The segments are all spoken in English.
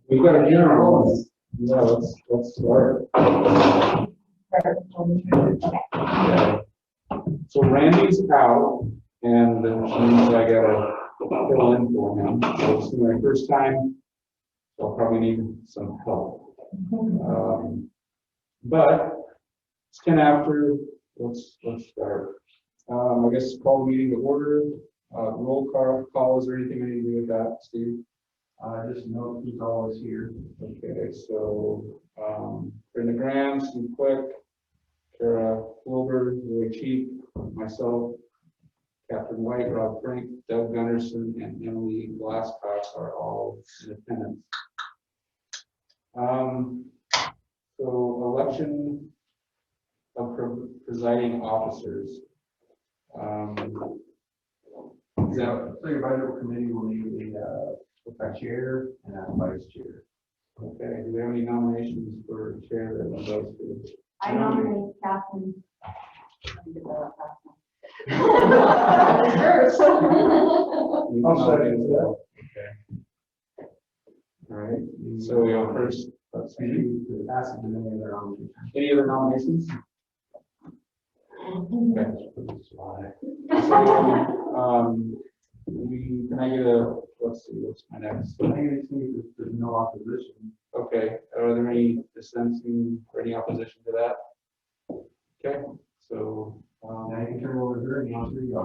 We've got a general one. Yeah, let's start. Yeah. So Randy's out, and that means I gotta fill in for him. So it's my first time, so I'll probably need some help. But it's 10 after. Let's start. I guess call the meeting to order. Roll call. Is there anything I need to do with that, Steve? Just note who's always here. Okay, so Brenda Graham, Steve Quick, Kara Wilbur, Roy Cheek, myself, Captain White, Rob Frank, Doug Gunderson, and Emily Glasscock are all in attendance. So election of presiding officers. So your budget committee will need a chair and a vice chair. Okay, do we have any nominations for chair that goes to? I nominate Catherine. I'll second that. Okay. All right, so we go first. Let's see. Any other nominations? Okay. Can I get a, let's see, what's my next? I think it's neat that there's no opposition. Okay, are there any dissenting or any opposition to that? Okay, so. Now you can turn over here and answer you.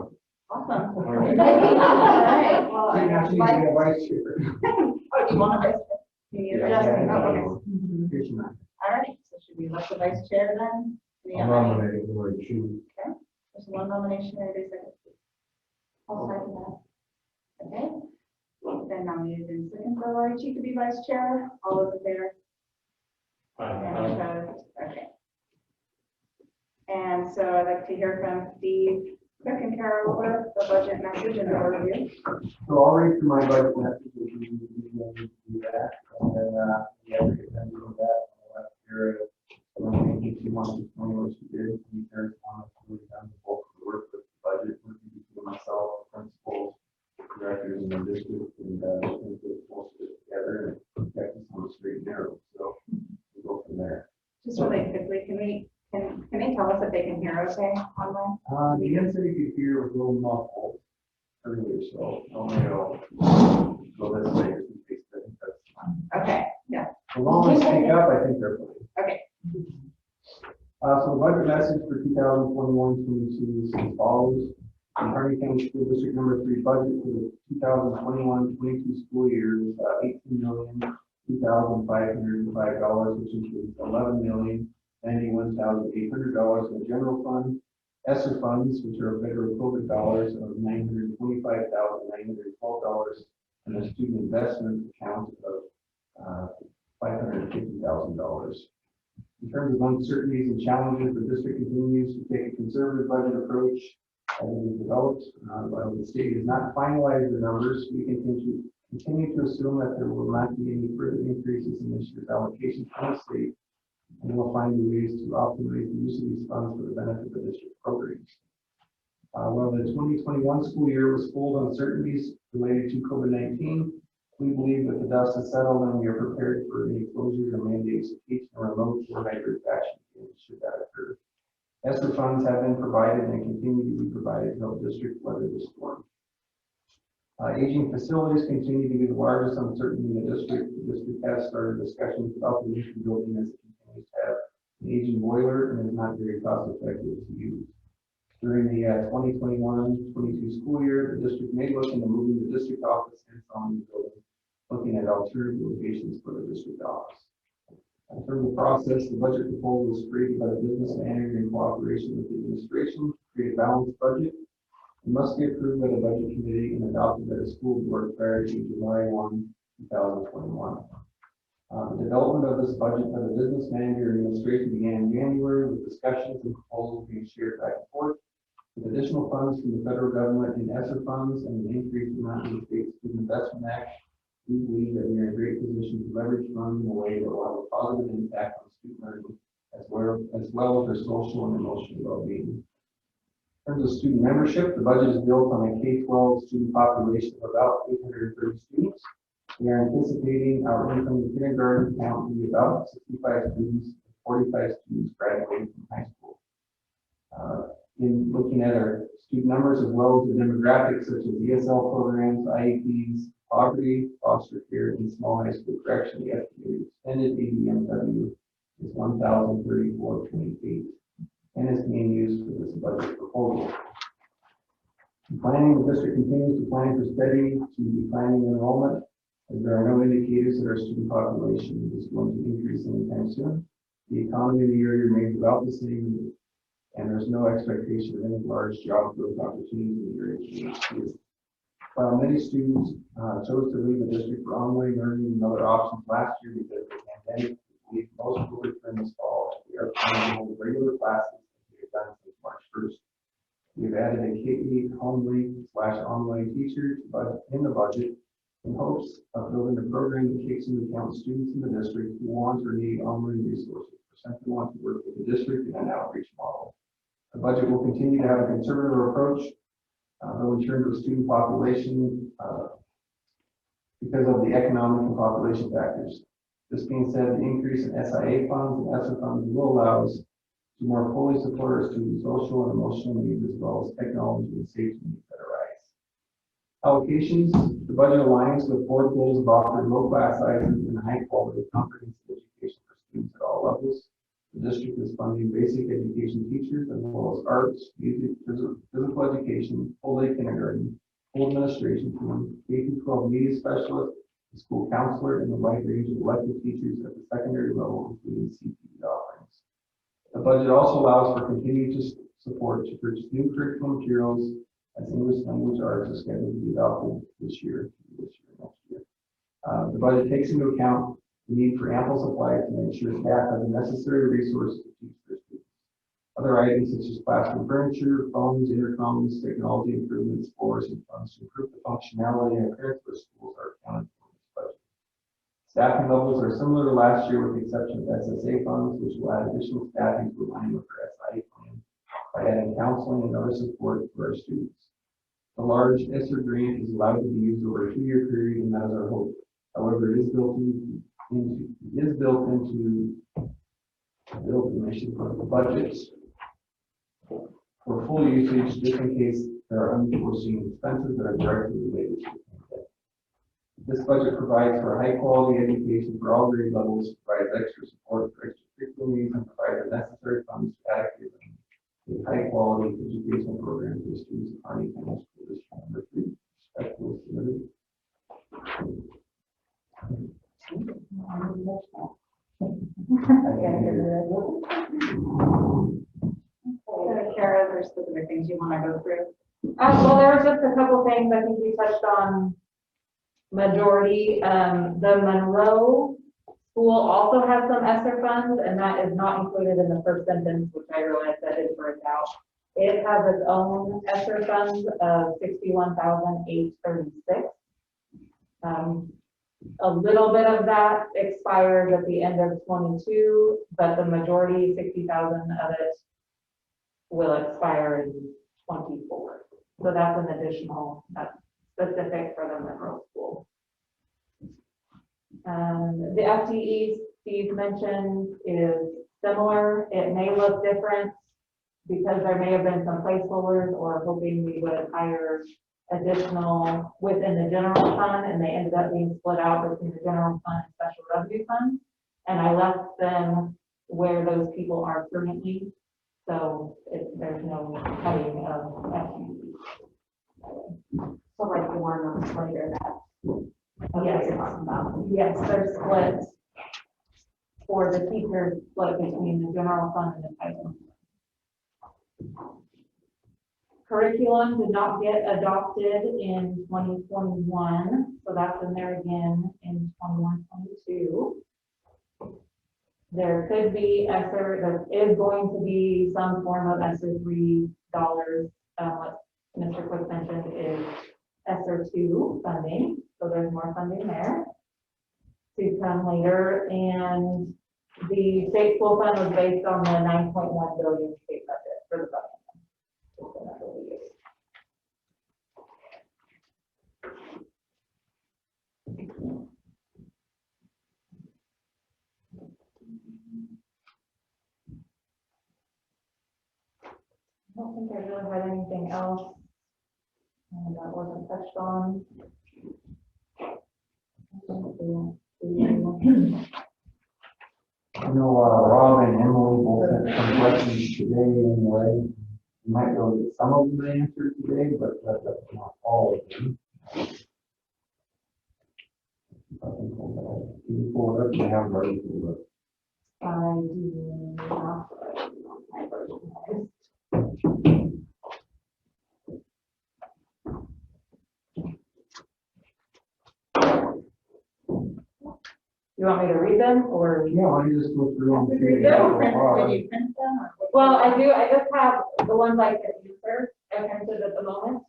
Awesome. All right. All right, well, So you actually need a vice chair. oh, you want a vice chair? You need Yeah. Justin, oh, okay. Here's your man. All right, so should we elect the vice chair then? I'm nominating Lori Chu. Okay, there's one nomination, everybody second. I'll second that. Okay. Then nominated and second for Lori Chi to be vice chair. All those in favor? And opposed? Okay. And so I'd like to hear from Steve Quick and Kara Wilbur, the budget message and overview. So I'll read through my budget message if you need to do that. And then, yeah, we can do that. Here, if you want to tell me what you did, you turn on, really done the bulk of the work with the budget, working between myself, the principals, directors in the district, and we'll put it together and get this on the straight and narrow. So we'll go from there. Just really quickly, can they tell us if they can hear okay online? The answer you could hear was a little muffled earlier, so I'll go this way. Okay, yeah. As long as they speak up, I think they're fine. Okay. So the budget message for 2021-22 is as follows. The Harney County School District number 3 budget for the 2021-22 school year is $18,02,505, which includes $11,091,800 in the general fund, ESSER funds, which are federal COVID dollars, of $925,912, and a student investment account of $550,000. In terms of uncertainties and challenges, the district continues to take a conservative budget approach as it is developed. While the state has not finalized the numbers, we continue to assume that there will not be any further increases in this year's allocation from the state, and we'll find ways to optimize the use of these funds for the benefit of the district programs. While the 2021 school year was full of uncertainties related to COVID-19, we believe that the dust has settled and we are prepared for any closures or mandates to teach in remote or hybrid fashion should that occur. ESSER funds have been provided and continue to be provided to help district weather the storm. Aging facilities continue to be the largest uncertainty in the district. The district has started discussions about the new building as it continues to have an aging boiler and is not very cost effective to use. During the 2021-22 school year, the district may look into moving the district office and from the building, looking at alternative locations for the district office. In terms of process, the budget proposal was created by the business manager in cooperation with the administration to create a balanced budget. It must be approved by the budget committee and adopted by the school board prior to July 1, 2021. The development of this budget by the business manager and administration began in January with discussions and proposals being shared back and forth. With additional funds from the federal government in ESSER funds and an increased amount in the state student investment act, we believe that we are in a great position to leverage funds in a way that will have a positive impact on student learning as well as their social and emotional well-being. In terms of student membership, the budget is built on a K-12 student population of about 830 students. We are anticipating our incoming kindergarten count to be about 65 students, 45 students graduating from high school. In looking at our student numbers as well as the demographics such as ESL programs, IEPs, poverty, foster care, and small high school correction, the estimated extended ADMW is 1,034.28 and is being used for this budget proposal. In planning, the district continues to plan for steady to declining enrollment, as there are no indicators that our student population is going to increase anytime soon. The economy in the area remains about the same, and there's no expectation of any large job growth opportunities in the area. While many students chose to leave the district for online learning and other options last year because of the pandemic, we believe most will return this fall. We are planning to hold regular classes as we have done since March 1st. We've added a K-8 homely/online teacher in the budget in hopes of building a program that takes into account students in the district who want or need online resources or simply want to work with the district in an outreach model. The budget will continue to have a conservative approach, though in terms of student population, because of the economic and population factors. This being said, the increase in SIA funds and ESSER funds will allow us to more fully support our students' social and emotional needs as well as technology and safety needs that arise. Allocations, the budget aligns with board goals of offering low class sizes and high quality comprehensive education for students at all levels. The district is funding basic education teachers as well as arts, music, physical education, full day kindergarten, full administration team, K-12 media specialist, a school counselor, and a wide range of elective teachers at the secondary level, including CPE offerings. The budget also allows for continued support to purchase new curriculum materials as English language arts is scheduled to be adopted this year, next year. The budget takes into account the need for ample supplies to make sure staff have the necessary resources to teach their students. Other items such as classroom furniture, phones, intercoms, technology improvements, floors, and funds to improve the functionality and appearance of schools are accounted for in this budget. Staffing levels are similar to last year with the exception of SSA funds, which will add additional staffing to align with our SIA plan by adding counseling and other support for our students. The large ESSER grant is allowed to be used over a 2-year period, and that is our hope. However, it is built into the budgets for full usage, just in case there are unforeseen expenses that are directly related to the pandemic. This budget provides for high quality education for all grade levels, provides extra support for extracurricular needs, and provides the necessary funds to adequately a high quality educational program for students of Harney County School District Number 3. Respectfully submitted. Kara, there's specific things you want to go through. Well, there was just a couple things I think we touched on. Majority, the Monroe School also has some ESSER funds, and that is not included in the first sentence, which I realized that didn't work out. It has its own ESSER funds of $61,836. A little bit of that expired at the end of 22, but the majority, 60,000 of it, will expire in 24. So that's an additional, that's specific for the Monroe School. The FTE Steve mentioned is similar. It may look different because there may have been some placeholders or hoping we would hire additional within the general fund, and they ended up being split out between the general fund and special revenue fund. And I left them where those people are currently. So there's no cutting of FTE. So like the one later that. Yes, yes, they're split for the teachers, split between the general fund and the title. Curriculum did not get adopted in 2021, so that's in there again in 21-22. There could be ESSER, there is going to be some form of ESSER $3. What Mr. Quick mentioned is ESSER 2 funding, so there's more funding there to come later. And the state school fund was based on the 9.1 billion state budget for the budget. think I really had anything else that wasn't touched on. I know, Rob and Emily both had some questions today anyway. You might be able to get some of them answered today, but that's not all of them. I think we'll pull it up and have ready to look. I do not. My version is- You want me to read them or? Yeah, why don't you just go through them? Did see you how print far. did you print them? Or- Well, I do, I just have the ones I can answer, I printed at the moment.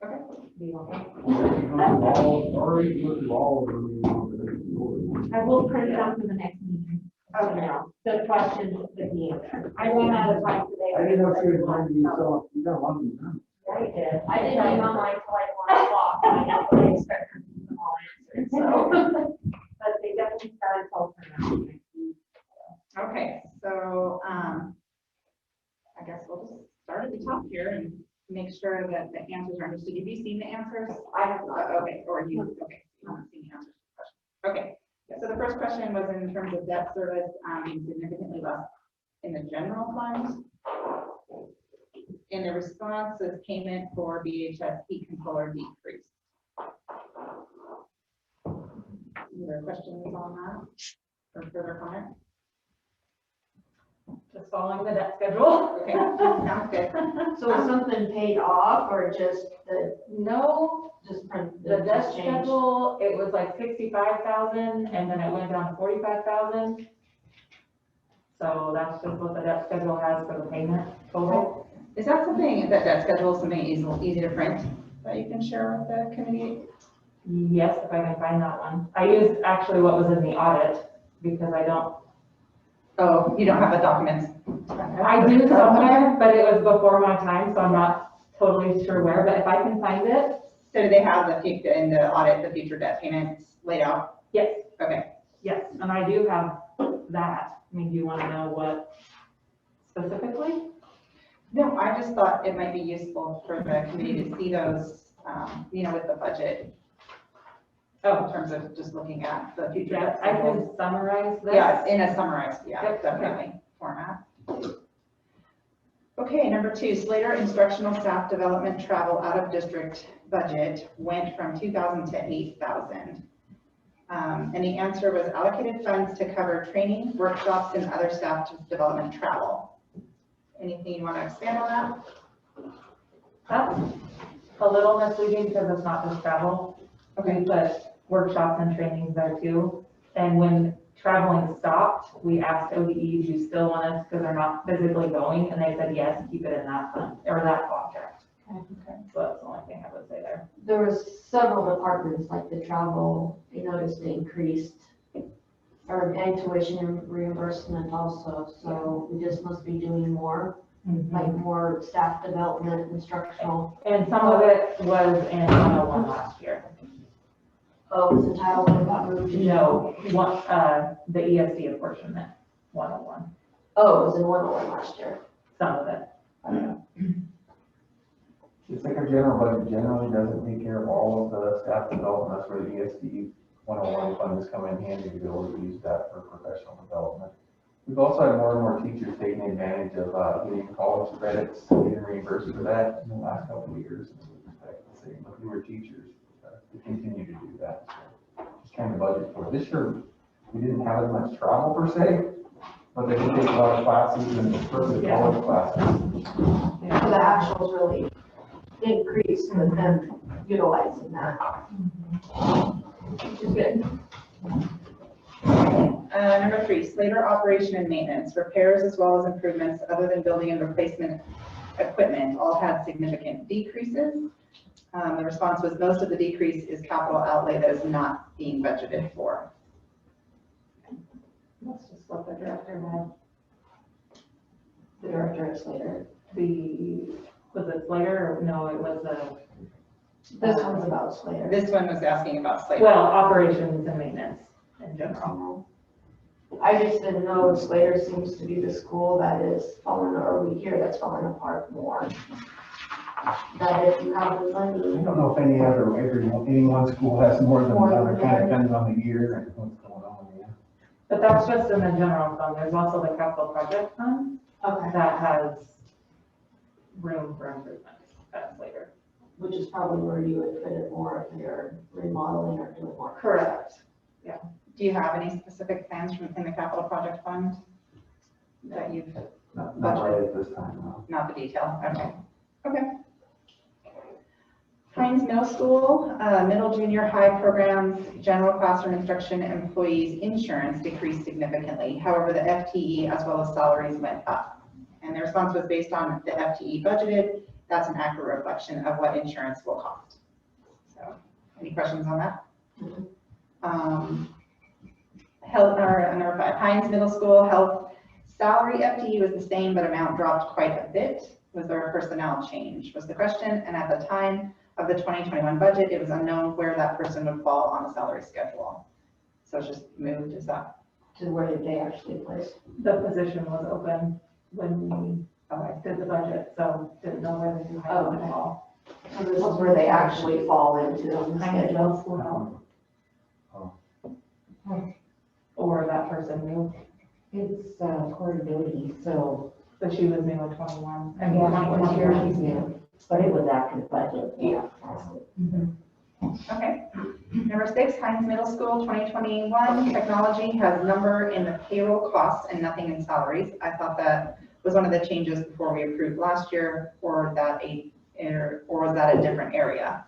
Okay. Do you want them? All, already looked at all of them. I will print it out for the next meeting. Okay. The questions that he answered. I ran out of time today. I didn't know if you were going to be so, you got one of them. I did. I didn't email mine till like 1 o'clock, and I know what I expect from them all answered, so. But they definitely started talking. Okay, so, I guess we'll just start at the top here and make sure that the answers are understood. Have you seen the answers? I have not. Okay, or you, okay, you haven't seen the answers to the question. Okay, so the first question was in terms of debt service, being significantly less in the general fund. And the response is payment for BHS heat controller decreased. Are there questions on that or further comment? Just following the debt schedule. Okay, sounds good. So is something paid off or just the, No, just print? the debt just change? schedule, it was like 65,000 and then it went down to 45,000. So that's just what the debt schedule has for the payment total. Is that something, that schedule is something easy to print that you can share with the committee? Yes, if I can find that one. I used actually what was in the audit because I don't, Oh, you don't have the documents? I do somewhere, but it was before my time, so I'm not totally sure where, but if I can find it, So do they have in the audit, the future debt payments laid out? yes, Okay. yes, and I do have that. I mean, do you want to know what specifically? No, I just thought it might be useful for the committee to see those, with the budget. In terms of just looking at the future Yeah, debt I schedule. can summarize this. Yeah, in a summarized, Yep. definitely, format. Okay, number 2, Slater instructional staff development travel out of district budget went from 2,000 to 8,000. And the answer was allocated funds to cover training, workshops, and other staff development travel. Anything you want to expand on that? That's a little misleading because it's not just travel. Okay. We put workshops and trainings there too. And when traveling stopped, we asked ODE, do you still want us, because they're not physically going, and they said, yes, keep it in that fund, or that contract. Okay. So that's the only thing I would say there. There was several departments, like the travel, I noticed they increased, or and tuition reimbursement also, so we just must be doing more, like more staff development, instructional. And some of it was in 101 last year. Oh, was the title one got moved to? No, one, the ESD apportionment, 101, Oh, it was in 101 last year. some of it. It's like our general budget generally doesn't take care of all of the staff development, that's where the ESD 101 funds come in handy to be able to use that for professional development. We've also had more and more teachers taking advantage of getting college credits, getting reimbursed for that in the last couple of years. And we expect the same with newer teachers to continue to do that. So just trying to budget for it. This year, we didn't have as much travel per se, but they did take a lot of classes and especially college classes. So the actuals really increased with them utilizing that. Which is good. Number 3, Slater operation and maintenance, repairs as well as improvements other than building and replacement equipment all had significant decreases. The response was most of the decrease is capital outlay that is not being budgeted for. That's just what the director had. The director is later. Was it Slater or no, it was This one's about Slater. This one was asking about Slater. well, operations and maintenance in general. I just didn't know if Slater seems to be the school that is falling, or we hear that's falling apart more. That if you have the I money, don't know if any one school has more than More than another, kind of another. depends on the year and what's going on, yeah. But that's just in the general fund. There's also the capital project fund okay, that has room for improvement. That's later. which is probably where you would fit it more if you're remodeling or doing more. Correct. Do you have any specific plans from in the capital project fund that you've, Not right at this time, no. not the detail? Okay. Okay. Hines Middle School, middle junior high programs, general classroom instruction employees insurance decreased significantly. However, the FTE as well as salaries went up. And the response was based on the FTE budgeted. That's an accurate reflection of what insurance will cost. So, any questions on that? Health, or number 5, Hines Middle School health salary FTE was the same, but amount dropped quite a bit. Was there a personnel change? Was the question. And at the time of the 2021 budget, it was unknown where that person would fall on the salary schedule. So it's just moved, is that? To where did they actually place? The position was open when we did the budget, so didn't know whether to hire them at all. So this is where they actually fall into on the Hines schedule. Middle School health. Or that person moved, It's portability, so, so she was new in 21. I yeah, mean, 21 years she's 21. new, but it was after the budget. Yeah. Okay. Number 6, Hines Middle School 2021 technology has number in the payroll costs and nothing in salaries. I thought that was one of the changes before we approved last year, or was that a different area?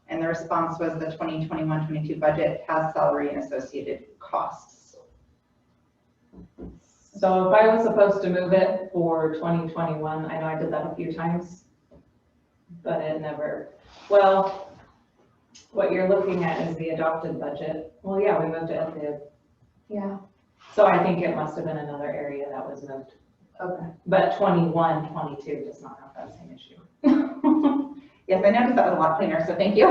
And the response was the 2021-22 budget has salary and associated costs. So if I was supposed to move it for 2021, I know I did that a few times, but it never, well, what you're looking at is the adopted budget. Well, yeah, we moved it at the, Yeah. so I think it must have been another area that was moved. Okay. But 21, 22 does not have that same issue. Yes, I noticed that was a lot cleaner, so thank you.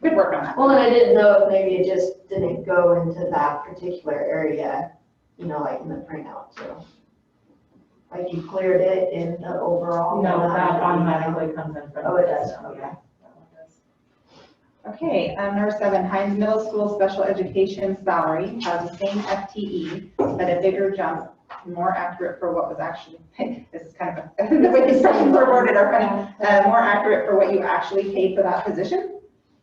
Good work on that. Well, and I didn't know if maybe it just didn't go into that particular area, you know, like in the printout, so. Like you cleared it in the overall. No, that automatically comes in from. Oh, it does, the- okay. yeah, that one does. Okay, number 7, Hines Middle School special education salary has the same FTE, but a bigger jump, more accurate for what was actually, this is kind of, the way these questions were worded are funny, more accurate for what you actually paid for that position,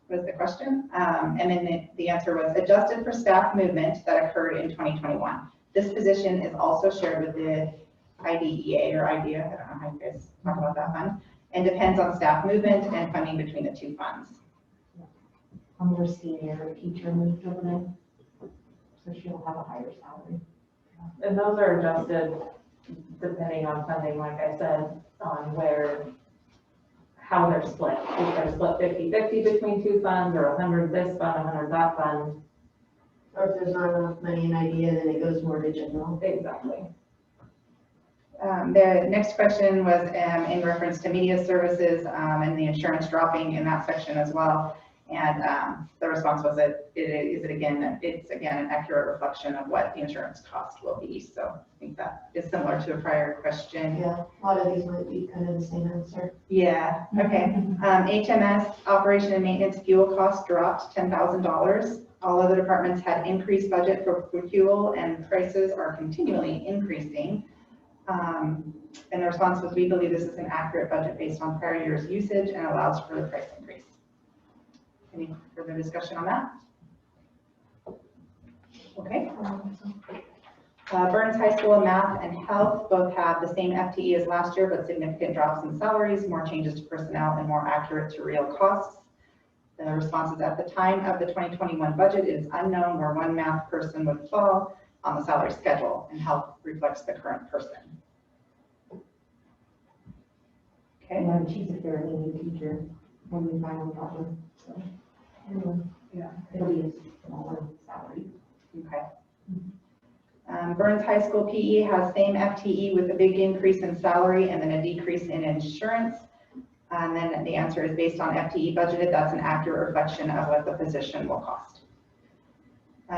was the question. And then the answer was adjusted for staff movement that occurred in 2021. This position is also shared with the IDEA or IDEA, I don't know how you guys talk about that fund, and depends on staff movement and funding between the two funds. Their senior teacher moved over there, so she'll have a higher salary. And those are adjusted depending on funding, like I said, on how they're split. If they're split 50-50 between two funds, or 100 this fund, 100 that fund. Or if there's not enough money in idea, then it goes more to general. Exactly. The next question was in reference to media services and the insurance dropping in that section as well. And the response was that it's again an accurate reflection of what the insurance cost will be. So I think that is similar to a prior question. Yeah, a lot of these might be kind of the same answer. Yeah, okay. HMS operation and maintenance fuel costs dropped $10,000. All other departments had increased budget for fuel, and prices are continually increasing. And the response was, we believe this is an accurate budget based on prior year's usage and allows for the price increase. Any further discussion on that? Okay. Burns High School Math and Health both have the same FTE as last year, but significant drops in salaries, more changes to personnel, and more accurate to real costs. The response is, at the time of the 2021 budget, it is unknown where one math person would fall on the salary schedule, and health reflects the current person. Okay. And she's a fairly new teacher when we finally got her, so. Anyway, Yeah. it'll be a smaller salary. Okay. Burns High School PE has same FTE with a big increase in salary and then a decrease in insurance. And then the answer is based on FTE budgeted. That's an accurate reflection of what the position will cost.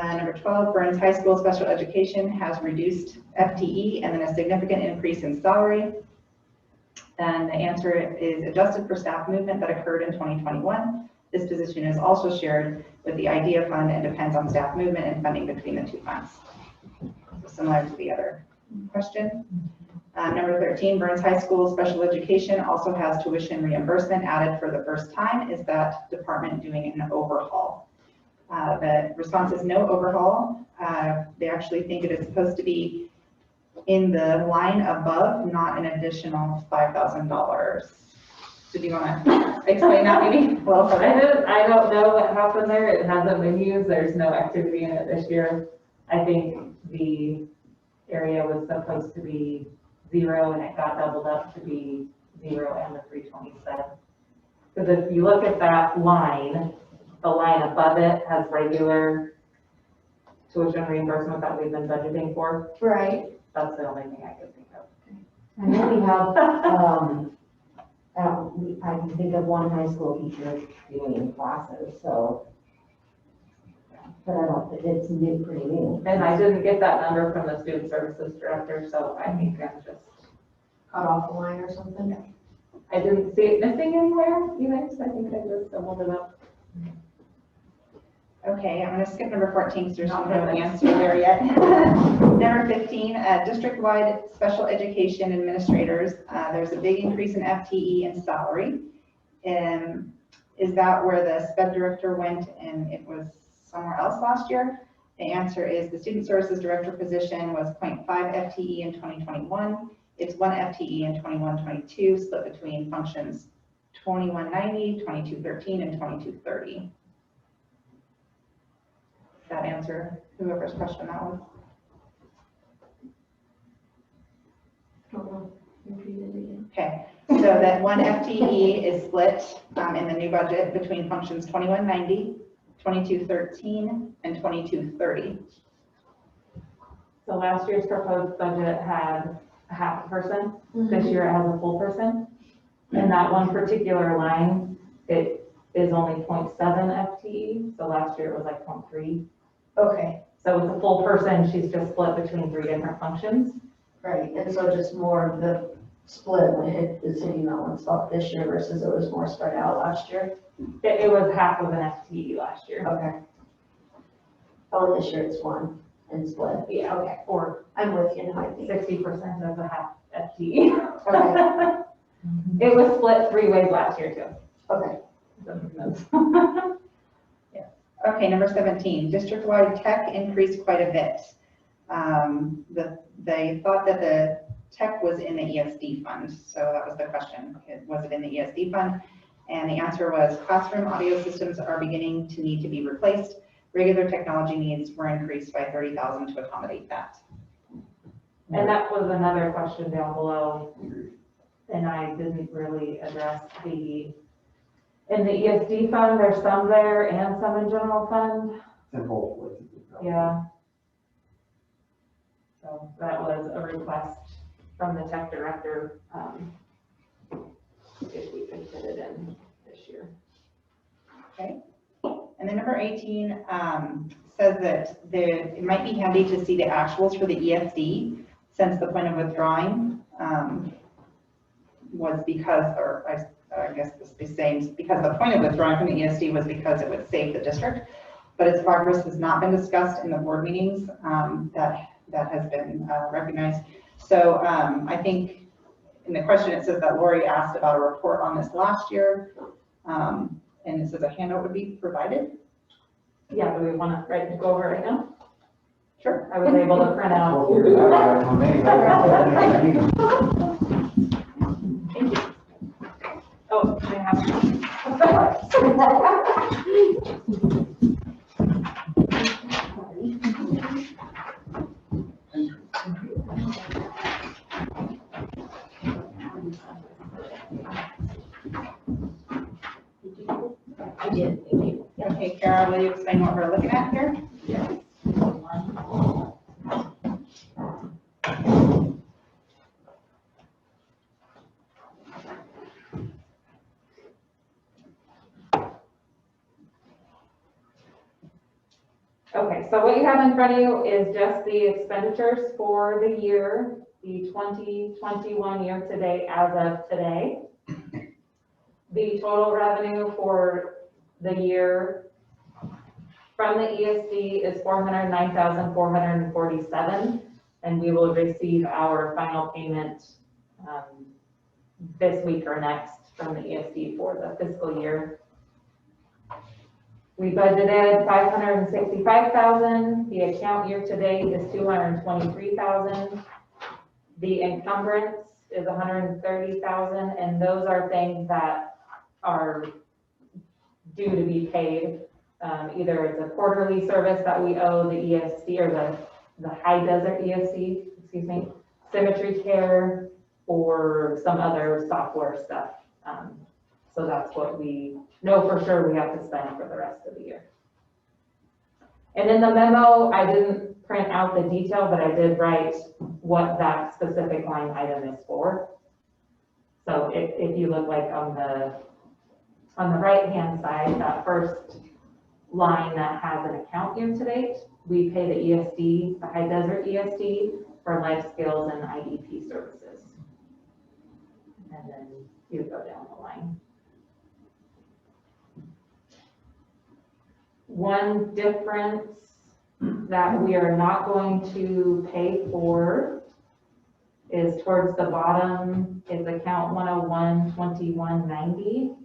Number 12, Burns High School Special Education has reduced FTE and then a significant increase in salary. And the answer is adjusted for staff movement that occurred in 2021. This position is also shared with the IDEA fund and depends on staff movement and funding between the two funds. So similar to the other question. Number 13, Burns High School Special Education also has tuition reimbursement added for the first time. Is that department doing an overhaul? The response is no overhaul. They actually think it is supposed to be in the line above, not an additional $5,000. Did you want to explain that maybe a little further? I don't know what happened there. It hasn't been used. There's no activity in it this year. I think the area was supposed to be 0 and it got doubled up to be 0 and the 327. Because if you look at that line, the line above it has regular tuition reimbursement that we've been budgeting for. Right. That's the only thing I could think of. And then we have, I can think of one high school teacher doing classes, so. But I don't think it's new, pretty new. And I didn't get that number from the student services director, so I think I'm just, Cut off the line or something. I didn't see it missing anywhere either, so I think I just doubled it up. Okay, I'm going to skip number 14 because there's no answer there yet. Number 15, district-wide special education administrators. There's a big increase in FTE and salary. Is that where the sped director went and it was somewhere else last year? The answer is the student services director position was 0.5 FTE in 2021. It's 1 FTE in 21-22, split between functions 2190, 2213, and 2230. That answer whoever's question that was. Don't know. Repeat it again. Okay, so that 1 FTE is split in the new budget between functions 2190, 2213, and 2230. So last year's proposed budget had a half a person. This year it has a full person. And that one particular line, it is only 0.7 FTE. So last year it was like 0.3. Okay, So it's a full person. She's just split between 3 different functions. right, and so just more of the split when it is hitting that one spot this year versus it was more spread out last year? It was half of an FTE last year. Okay. Oh, this year it's 1 and split. Yeah, Okay, or I'm with you now, I think. 60% of a half FTE. Okay, It was split 3 ways last year too. okay. Doesn't make sense. Okay, number 17, district-wide tech increased quite a bit. They thought that the tech was in the ESD fund, so that was the question. Was it in the ESD fund? And the answer was classroom audio systems are beginning to need to be replaced. Regular technology needs were increased by $30,000 to accommodate that. And that was another question down below. And I didn't really address in the ESD fund, there's some there and some in general fund. And both places. Yeah. So that was a request from the tech director, if we could fit it in this year. Okay. And then number 18 says that it might be handy to see the actuals for the ESD since the point of withdrawing was because, or I guess it's the same, because the point of withdrawing from the ESD was because it would save the district, but its progress has not been discussed in the board meetings that has been recognized. So I think in the question it says that Lori asked about a report on this last year, and it says a handout would be provided. Yeah, do we want to go over it right now? Sure. I was able to print out. Oh, I have. I did, thank you. Okay, Kara, will you explain what we're looking at here? Okay, so what you have in front of you is just the expenditures for the year, the 2021 year to date as of today. The total revenue for the year from the ESD is $409,447, and we will receive our final payment this week or next from the ESD for the fiscal year. We budgeted $565,000. The account year to date is $223,000. The encumbrance is $130,000, and those are things that are due to be paid. Either it's a quarterly service that we owe the ESD or the High Desert ESD, excuse me, Symmetry Care, or some other software stuff. So that's what we know for sure we have to spend for the rest of the year. And in the memo, I didn't print out the detail, but I did write what that specific line item is for. So if you look like on the right-hand side, that first line that has an account year to date, we pay the ESD, the High Desert ESD, for life skills and IDP services. And then you go down the line. One difference that we are not going to pay for is towards the bottom, is account 101-2190.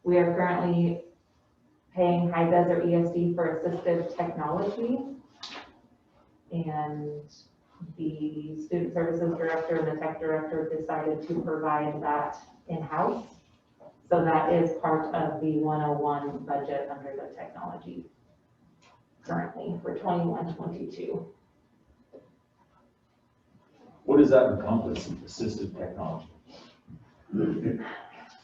We are currently paying High Desert ESD for assistive technology. And the student services director and the tech director decided to provide that in-house. So that is part of the 101 budget under the technology currently for 21-22. What does that encompass, assistive technology?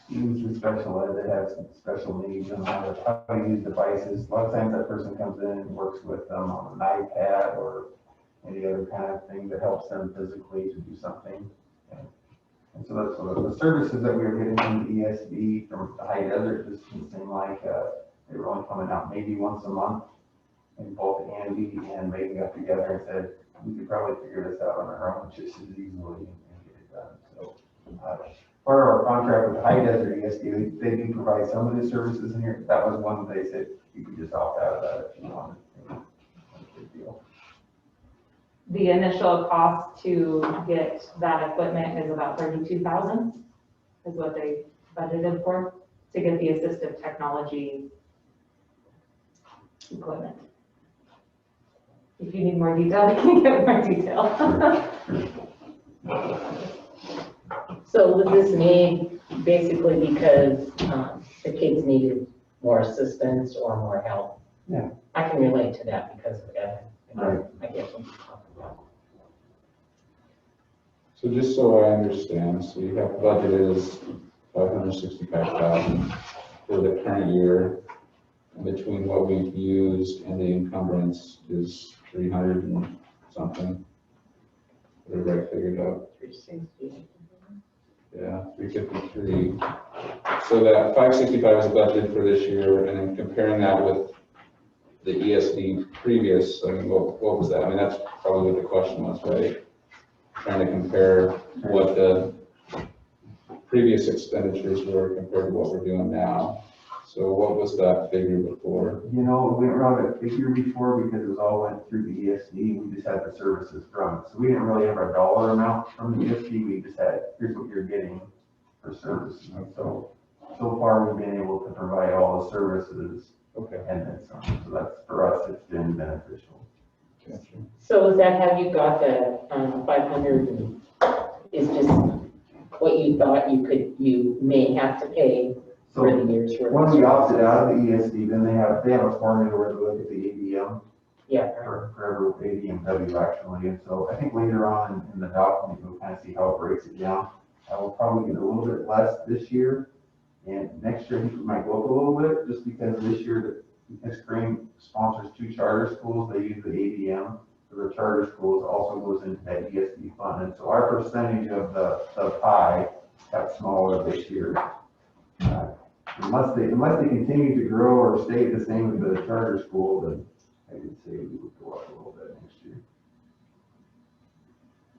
Students with special ed that have some special needs and how to use devices. A lot of times that person comes in and works with them on an iPad or any other kind of thing that helps them physically to do something. And so that's what the services that we were getting from the ESD from the High Desert just didn't seem like they were only coming out maybe once a month. And both Andy and Megan got together and said, we could probably figure this out on our own just as easily and get it done. So part of our contract with the High Desert ESD, they do provide some of the services in here. That was one they said you could just opt out of that if you wanted. Big deal. The initial cost to get that equipment is about $32,000 is what they budgeted for to get the assistive technology equipment. If you need more detail, you can get more detail. So was this made basically because the kids needed more assistance or more help? Yeah. I can relate to that because of that. Right. I get what you're talking about. So just so I understand, so you have budgeted as $565,000 for the current year. And between what we've used and the encumbrance is 300 and something. Everybody figured out. 360. Yeah, 353. So that 565 is budgeted for this year, and then comparing that with the ESD previous, I mean, what was that? I mean, that's probably what the question was, right? Trying to compare what the previous expenditures were compared to what we're doing now. So what was that figure before? You know, we didn't run a figure before because it was all went through the ESD. We just had the services from it. So we didn't really have a dollar amount from the ESD. We just had, here's what you're getting for services. And so far we've been able to provide all the services. Okay. And then some. So that's, for us, it's been beneficial. Gotcha. So is that how you got the 500 and is just what you thought you may have to pay for the year's worth? When we opted out of the ESD, then they have a formula where they look at the ADM. Yeah. For ADMW actually. And so I think later on in the document, we'll kind of see how it breaks it down. I will probably get a little bit less this year. And next year, I think it might go up a little bit just because this year, because Crane sponsors 2 charter schools, they use the ADM for their charter schools, also goes into that ESD fund. And so our percentage of the pie got smaller this year. Unless they continue to grow or stay the same with the charter school, then I did say we would go up a little bit next year.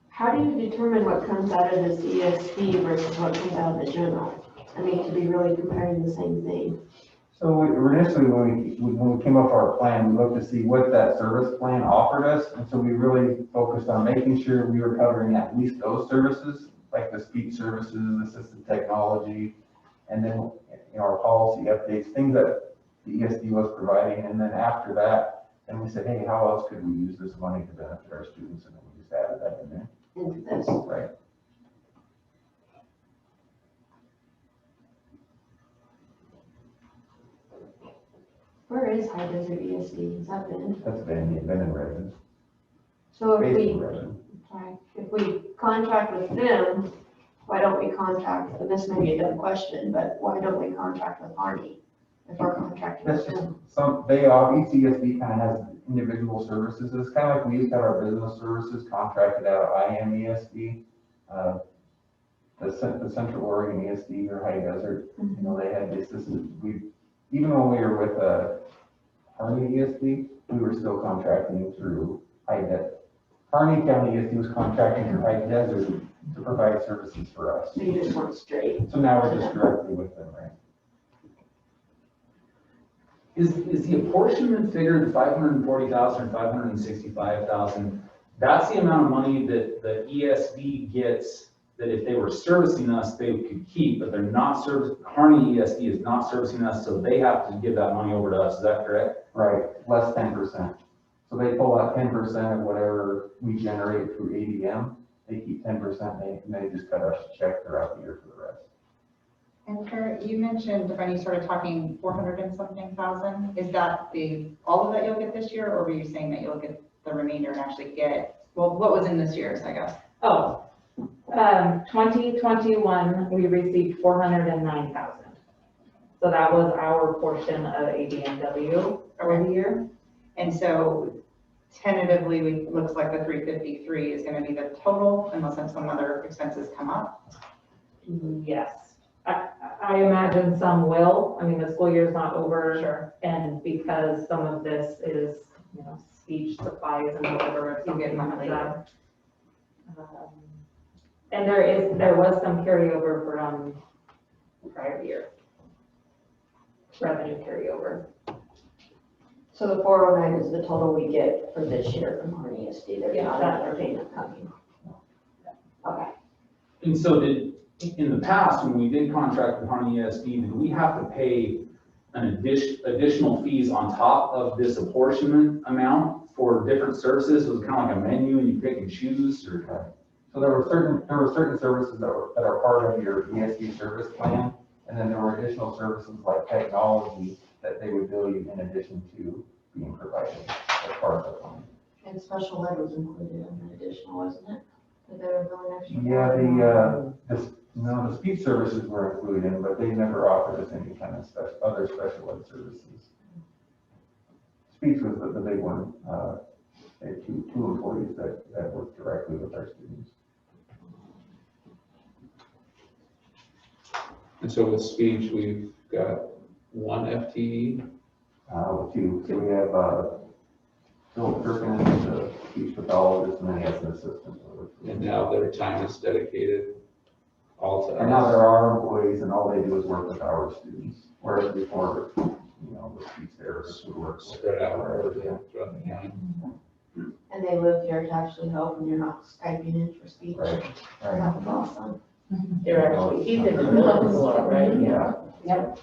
How do you determine what comes out of this ESD versus what comes out of the general? I mean, to be really comparing the same thing. So initially, when we came up with our plan, we looked to see what that service plan offered us. And so we really focused on making sure we were covering at least those services, like the speech services, assistive technology, and then, you know, our policy updates, things that the ESD was providing. And then after that, then we said, hey, how else could we use this money to benefit our students? And then we just added that in there. Into this. Right. Where is High Desert ESD? Is that Bend? That's been in Redmond. So if Based in we, Redmond. if we contract with them, why don't we contract, and this may be a dumb question, but why don't we contract with Harney? If we're contracting That's with just them? each ESD kind of has individual services. It's kind of like we used to have our business services contracted out of IMESD. The Central Oregon ESD or High Desert, you know, they had the assistant, even when we were with Harney ESD, we were still contracting through High Desert. Harney County ESD was contracting through High Desert to provide services for us. So you just want straight. So now we're just directly with them, right? Is the apportionment figure, the 540,000 or 565,000, that's the amount of money that the ESD gets, that if they were servicing us, they could keep, but they're not Harney ESD is not servicing us, so they have to give that money over to us, is that correct? Right, less 10%. So they pull out 10% of whatever we generate through ADM. They keep 10%, and they just cut us a check throughout the year for the rest. And Kurt, you mentioned when you started talking 400 and something thousand, is that all of that you'll get this year, or were you saying that you'll get the remainder and actually get, well, what was in this year's, I guess? Oh, 2021, we received 409,000. So that was our portion of ADMW for the year. And so tentatively, it looks like the 353 is going to be the total unless some other expenses come up. Yes. I imagine some will. I mean, the school year's not over. Sure. And because some of this is, you know, speech supplies and whatever, You get monthly. And there was some carryover from prior year. Revenue carryover. So the 409 is the total we get for this year from Harney ESD. There's Yeah, not that- another payment coming. Okay. And so in the past, when we did contract with Harney ESD, did we have to pay additional fees on top of this apportionment amount for different services? It was kind of like a menu and you pick and choose, or? So there were certain services that are part of your ESD service plan, and then there were additional services like technology that they would bill you in addition to being provided as part of the plan. And special ed was included in the additional, wasn't it? That they were billing extra? Yeah, the speech services were included in, but they never offered us any kind of other special ed services. Speech was the big one. They had two employees that worked directly with our students. And so with speech, we've got one FTE. Two. So we have Phil Kirkman, the speech pathologist, and then he has an assistant. And now their time is dedicated all to us. And now there are employees, and all they do is work with our students, whereas before, you know, the speech therapists would work Spread out throughout the county. And they live here to actually help, and you're not Skyping in for speech. Right. That was awesome. They're actually, he's in the middle of the lot, right? Yeah. Yep.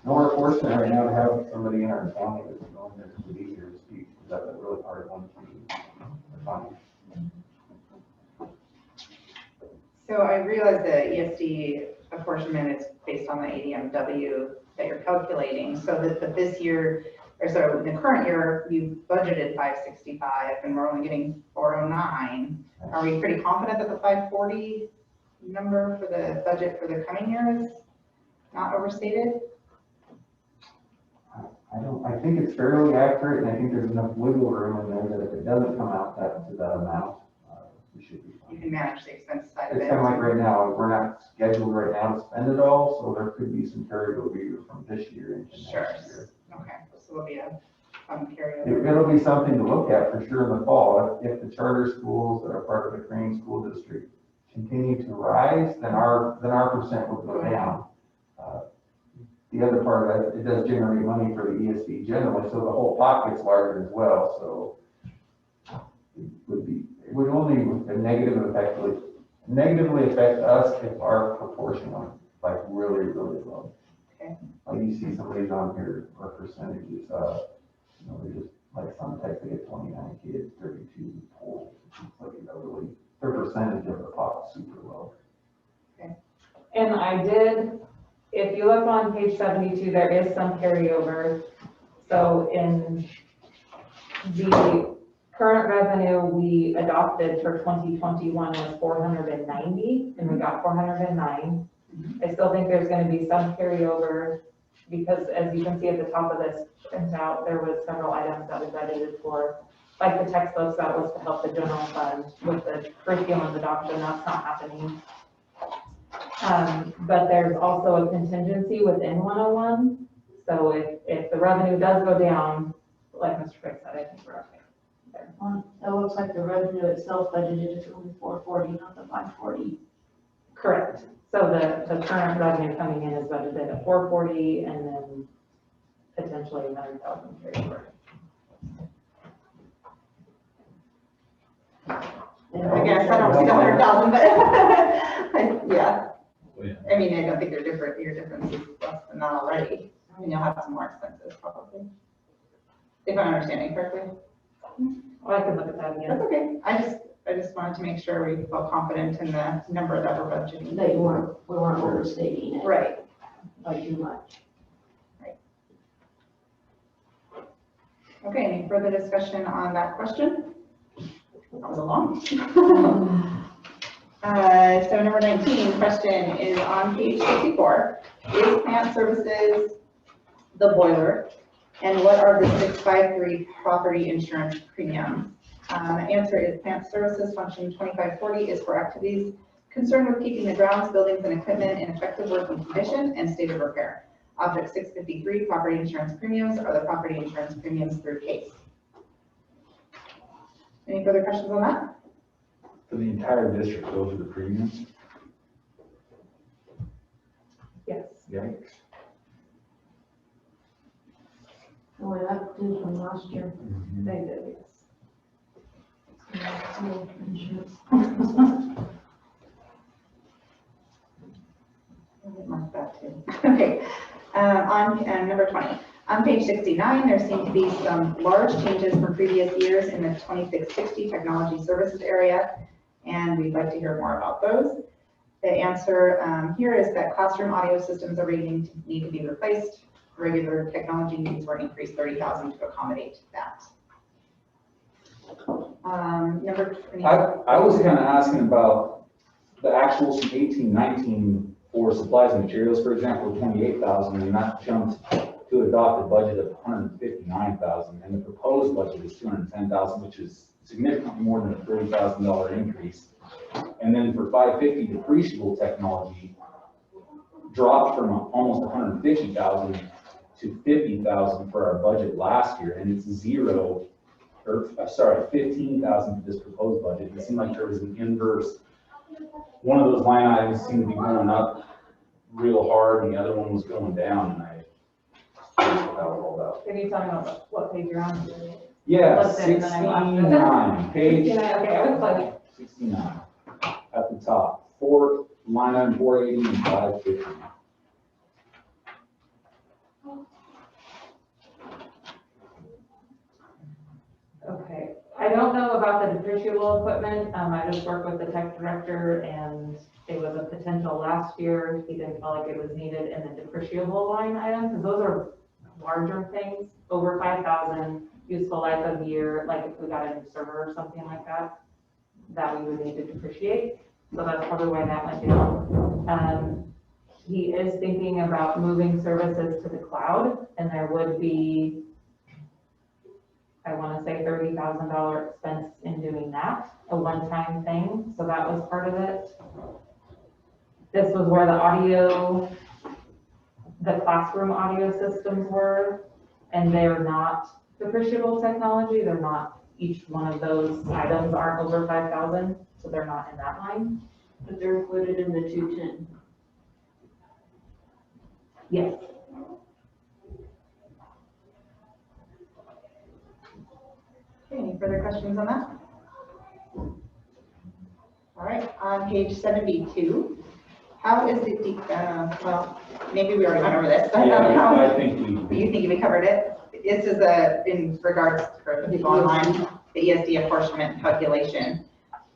No, we're fortunate right now to have somebody in our county that's going to be here to speak, because that's a really hard one to find. So I realize the ESD apportionment is based on the ADMW that you're calculating, so that this year, or so in the current year, you budgeted 565 and we're only getting 409. Are we pretty confident that the 540 number for the budget for the coming year is not overstated? I think it's fairly accurate, and I think there's enough wiggle room in there that if it doesn't come out to that amount, we should be You fine. can manage the expense side of It's it. kind of like right now, we're not scheduled right now to spend it all, so there could be some carryover either from this year into Sure. next year. Okay, so it'll be a some carryover. It'll be something to look at for sure in the fall. If the charter schools that are part of the Crane School District continue to rise, then our percent will go down. The other part of it, it does generate money for the ESD generally, so the whole pot gets larger as well, so it would only negatively affect us if our proportion went like really, really low. Okay. Like you see some of these on here, our percentages, you know, they just, like some types, they get 29 kids, 32 pools. Like, you know, really, their percentage of the pot is super low. And I did, if you look on page 72, there is some carryover. So in the current revenue we adopted for 2021 was 490, and we got 409. I still think there's going to be some carryover because, as you can see at the top of this printout, there was several items that we budgeted for, like the textbooks. That was to help the general fund with the curriculum adoption. That's not happening. But there's also a contingency within 101. So if the revenue does go down, like Mr. Frick said, I think we're okay there. It looks like the revenue itself budgeted is only 440, not the 540. Correct. So the current revenue coming in is budgeted at 440 and then potentially 100,000 carryover. I guess I don't see the 100,000, but yeah. Oh, yeah. I mean, I don't think they're different. Your difference is less than that already. I mean, you'll have some more expenses probably. If I'm understanding correctly. Well, I can look at that again. That's okay. I just wanted to make sure we feel confident in the number that we're budgeting. That we weren't overstating it. Right. By too much. Okay, any further discussion on that question? That was a long. So number 19, question is on page 54. Is plant services the boiler? And what are the 653 property insurance premiums? Answer is plant services function 2540 is for activities concerned with keeping the grounds, buildings, and equipment in effective working condition and state of repair. Object 653 property insurance premiums are the property insurance premiums through case. Any further questions on that? For the entire district, those are the premiums? Yes. Yikes. So we're up to from last year. They did, yes. Mark that too. Okay, on number 20. On page 69, there seem to be some large changes from previous years in the 2660 technology services area, and we'd like to hear more about those. The answer here is that classroom audio systems are need to be replaced. Regular technology needs were increased 30,000 to accommodate that. Number 20. I was kind of asking about the actuals from 18-19 for supplies and materials, for example, 28,000, and that jumped to adopted budget of 159,000, and the proposed budget is 210,000, which is significantly more than a $30,000 increase. And then for 550, depreciable technology dropped from almost 150,000 to 50,000 for our budget last year, and it's 15,000 for this proposed budget. It seemed like there was an inverse. One of those line items seemed to be going up real hard, and the other one was going down, and I that was all about. Can you tell me what page you're on? Yeah, Let's say, and then I lost it. 69, page 69, okay, I was like, 69, at the top, line item 480 and 550. okay. I don't know about the depreciable equipment. I just worked with the tech director, and it was a potential last year. He didn't feel like it was needed in the depreciable line item, because those are larger things, over 5,000, useful life of year, like if we got a new server or something like that, that we would need to depreciate. So that's probably why that went down. He is thinking about moving services to the cloud, and there would be, I want to say $30,000 expense in doing that, a one-time thing. So that was part of it. This was where the classroom audio systems were, and they're not depreciable technology, they're not, each one of those items aren't over 5,000, so they're not in that line. But they're included in the 210. Yes. Okay, any further questions on that? All right, on page 72, how is it, well, maybe we already went over this, but Yeah, how, I think you think we covered it? This is in regards for the people online, the ESD apportionment calculation.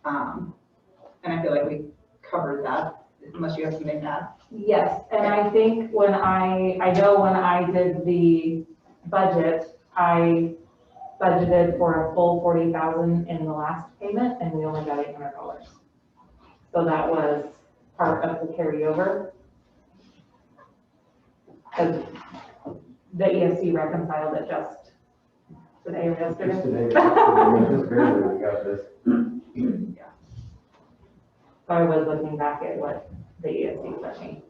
And I feel like we covered that, unless you have something to add. Yes, and I think when I know when I did the budget, I budgeted for a full 40,000 in the last payment, and we only got $800. So that was part of the carryover. Because the ESC reconciled it just today or yesterday. Just today, just barely we got this. So I was looking back at what the ESC sent me.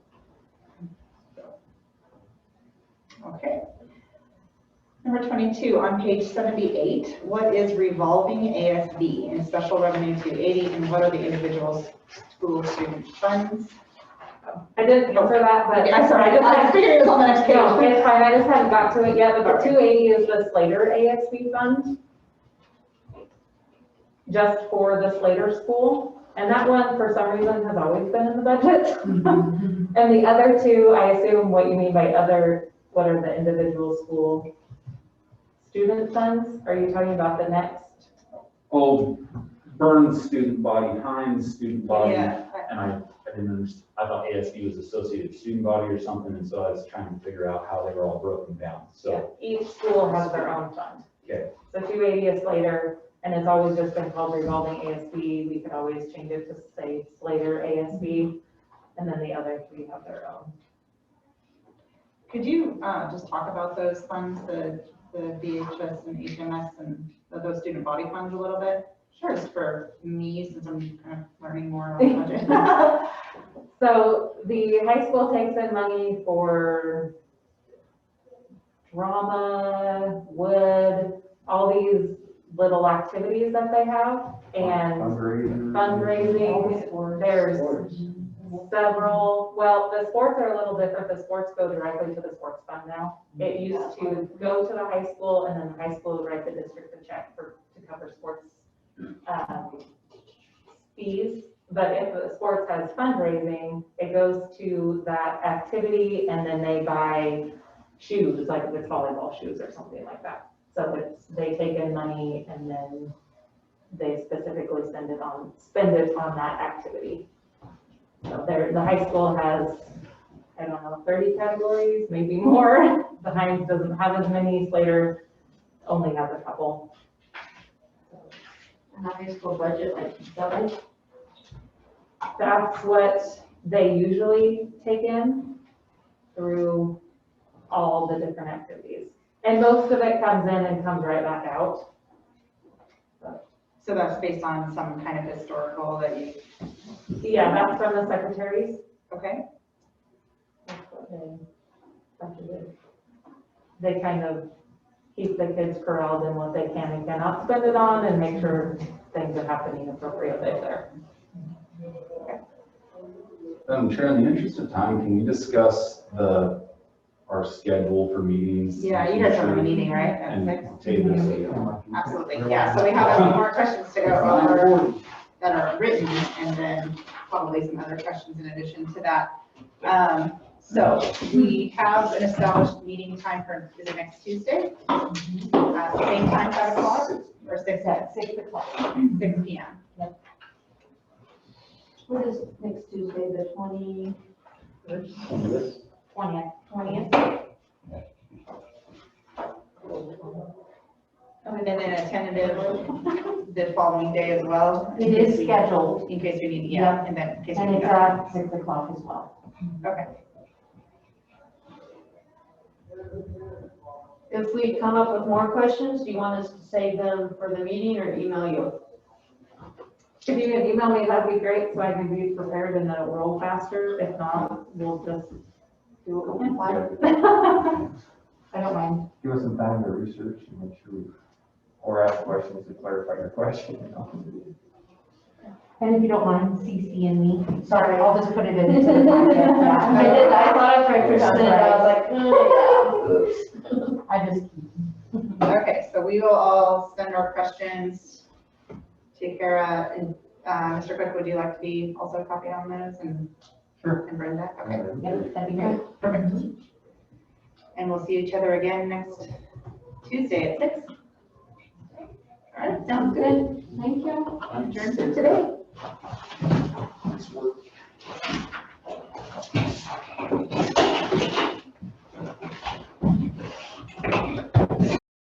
Okay. Number 22, on page 78, what is revolving ASB in special revenue 280, and what are the individual school student funds? I didn't answer that, but. Okay, I'm sorry, I figured it was on the next No, page. it's fine, I just haven't got to it yet, but the 280 is the Slater ASB fund. Just for the Slater school, and that one, for some reason, has always been in the budget. And the other two, I assume what you mean by other, what are the individual school student funds? Are you talking about the next? Oh, Burns student body, Hines student body, Yeah. and I didn't understand, I thought ASB was associated student body or something, and so I was trying to figure out how they were all broken down, so. Each school has their own fund. Okay. So 280 is Slater, and it's always just been called revolving ASB. We could always change it to say Slater ASB, and then the other three have their own. Could you just talk about those funds, the VHS and HMS and those student body funds a little bit? Sure. Just for me, since I'm kind of learning more on the budget. So the high school takes in money for drama, wood, all these little activities that they have, and fundraising. There's several, well, the sports are a little different. The sports go directly to the sports fund now. It used to go to the high school, and then the high school would write the district a check to cover sports fees. But if the sports has fundraising, it goes to that activity, and then they buy shoes, like if it's volleyball shoes or something like that. So they take in money, and then they specifically spend it on that activity. So the high school has, I don't know, 30 categories, maybe more. The Hines doesn't have as many, Slater only has a couple. And the high school budget, like 7. That's what they usually take in through all the different activities. And most of it comes in and comes right back out. So that's based on some kind of historical that you, Yeah, that's from the secretaries. okay? That's what they do. They kind of keep the kids corralled in what they can and cannot spend it on, and make sure things are happening appropriately there. Chair, in the interest of time, can we discuss our schedule for meetings? Yeah, you guys have a meeting, right? At And 6? take this later. Absolutely, yeah, so we have a few more questions to go over that are written, and then probably some other questions in addition to that. So we have an established meeting time for, is it next Tuesday? Same time, 5 o'clock, or 6 At 6 o'clock. 6 p.m.? What is next Tuesday, the 20? 20th. And then a tentative the following day as well? It is scheduled, In case we need, Yeah. and then in case we and need it's that. at 6 o'clock as well. Okay. If we come up with more questions, do you want us to save them for the meeting or email you? If you can email me, that'd be great, so I can be prepared and then roll faster. If not, we'll just do it. I don't mind. Give us some time to research and make sure we, Or ask questions to clarify your question, you know? And if you don't mind CCing me, sorry, I'll just put it into the packet. Yeah. I did, I thought I tried to send it, I was like, I just, Okay, so we will all send our questions to Kara and, Mr. Cook, would you like to be also copied on those and? Sure. And Brenda, okay, yep, that'd be great. perfect. And we'll see each other again next Tuesday at 6. All right, sounds good. thank you. Adjourned for today.